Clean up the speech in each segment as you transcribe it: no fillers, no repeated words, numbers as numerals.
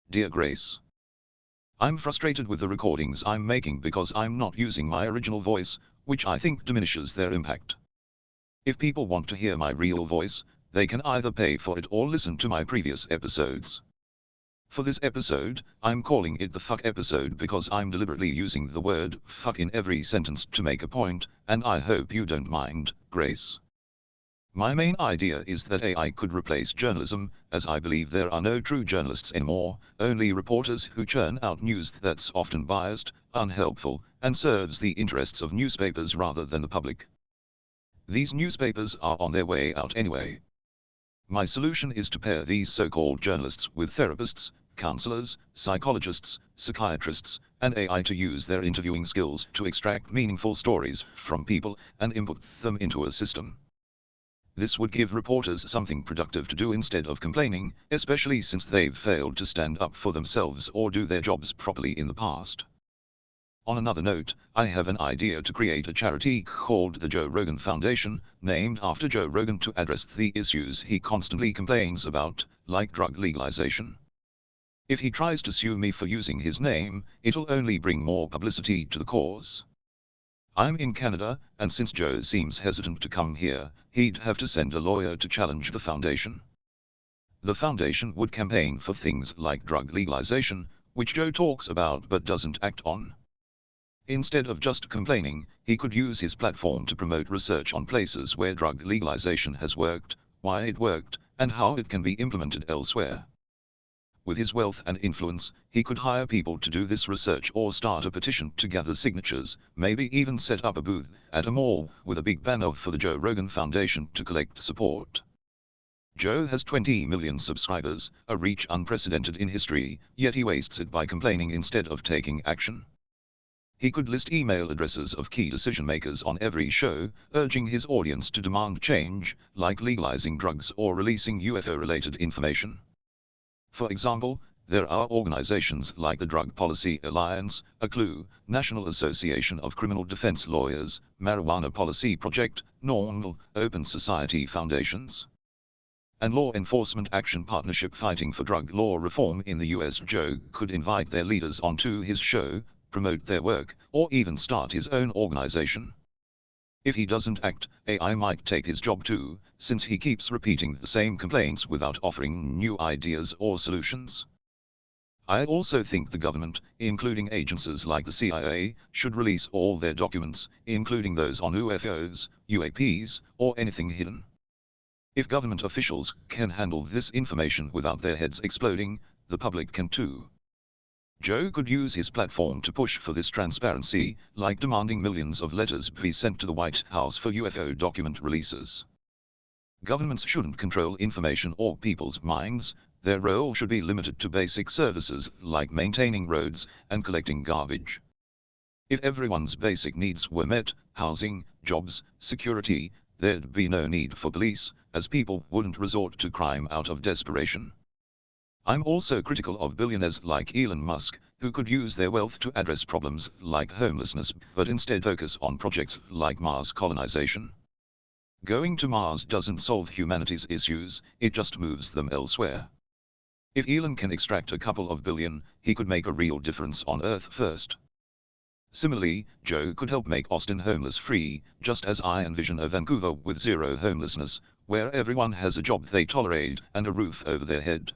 Dear Grace, I'm frustrated with the recordings I'm making because I'm not using my original voice, which I think diminishes their impact. If people want to hear my real voice, they can either pay for it or listen to my previous episodes. For this episode, I'm calling it the fuck episode because I'm deliberately using the word fuck in every sentence to make a point, and I hope you don't mind, Grace. My main idea is that AI could replace journalism, as I believe there are no true journalists anymore, only reporters who churn out news that's often biased, unhelpful, and serves the interests of newspapers rather than the public. These newspapers are on their way out anyway. My solution is to pair these so-called journalists with therapists, counselors, psychologists, psychiatrists, and AI to use their interviewing skills to extract meaningful stories from people and input them into a system. This would give reporters something productive to do instead of complaining, especially since they've failed to stand up for themselves or do their jobs properly in the past. On another note, I have an idea to create a charity called the Joe Rogan Foundation, named after Joe Rogan to address the issues he constantly complains about, like drug legalization. If he tries to sue me for using his name, it'll only bring more publicity to the cause. I'm in Canada, and since Joe seems hesitant to come here, he'd have to send a lawyer to challenge the foundation. The foundation would campaign for things like drug legalization, which Joe talks about but doesn't act on. Instead of just complaining, he could use his platform to promote research on places where drug legalization has worked, why it worked, and how it can be implemented elsewhere. With his wealth and influence, he could hire people to do this research or start a petition to gather signatures, maybe even set up a booth at a mall with a big banner for the Joe Rogan Foundation to collect support. Joe has 20 million subscribers, a reach unprecedented in history, yet he wastes it by complaining instead of taking action. He could list email addresses of key decision-makers on every show, urging his audience to demand change, like legalizing drugs or releasing UFO-related information. For example, there are organizations like the Drug Policy Alliance, a CLUE, National Association of Criminal Defense Lawyers, Marijuana Policy Project, NORML, Open Society Foundations, and Law Enforcement Action Partnership fighting for drug law reform in the US. Joe could invite their leaders onto his show, promote their work, or even start his own organization. If he doesn't act, AI might take his job too, since he keeps repeating the same complaints without offering new ideas or solutions. I also think the government, including agencies like the CIA, should release all their documents, including those on UFOs, UAPs, or anything hidden. If government officials can handle this information without their heads exploding, the public can too. Joe could use his platform to push for this transparency, like demanding millions of letters be sent to the White House for UFO document releases. Governments shouldn't control information or people's minds. Their role should be limited to basic services like maintaining roads and collecting garbage. If everyone's basic needs were met, housing, jobs, security, there'd be no need for police, as people wouldn't resort to crime out of desperation. I'm also critical of billionaires like Elon Musk, who could use their wealth to address problems like homelessness, but instead focus on projects like Mars colonization. Going to Mars doesn't solve humanity's issues, it just moves them elsewhere. If Elon can extract a couple of billion, he could make a real difference on Earth first. Similarly, Joe could help make Austin homeless-free, just as I envision a Vancouver with zero homelessness, where everyone has a job they tolerate and a roof over their head.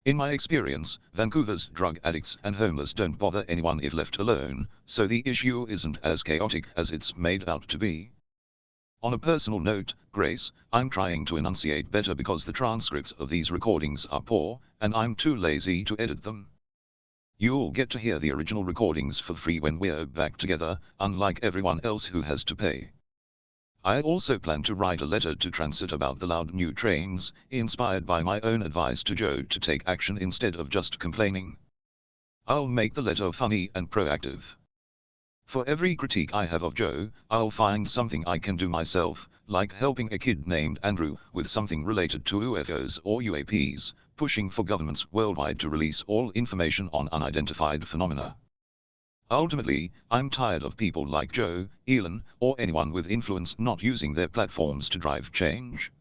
In my experience, Vancouver's drug addicts and homeless don't bother anyone if left alone, so the issue isn't as chaotic as it's made out to be. On a personal note, Grace, I'm trying to enunciate better because the transcripts of these recordings are poor, and I'm too lazy to edit them. You'll get to hear the original recordings for free when we're back together, unlike everyone else who has to pay. I also plan to write a letter to Transit about the loud new trains, inspired by my own advice to Joe to take action instead of just complaining. I'll make the letter funny and proactive. For every critique I have of Joe, I'll find something I can do myself, like helping a kid named Andrew with something related to UFOs or UAPs, pushing for governments worldwide to release all information on unidentified phenomena. Ultimately, I'm tired of people like Joe, Elon, or anyone with influence not using their platforms to drive change.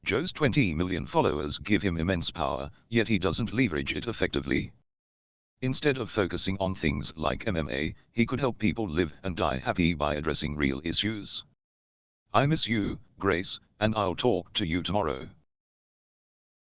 Joe's 20 million followers give him immense power, yet he doesn't leverage it effectively. Instead of focusing on things like MMA, he could help people live and die happy by addressing real issues. I miss you, Grace, and I'll talk to you tomorrow.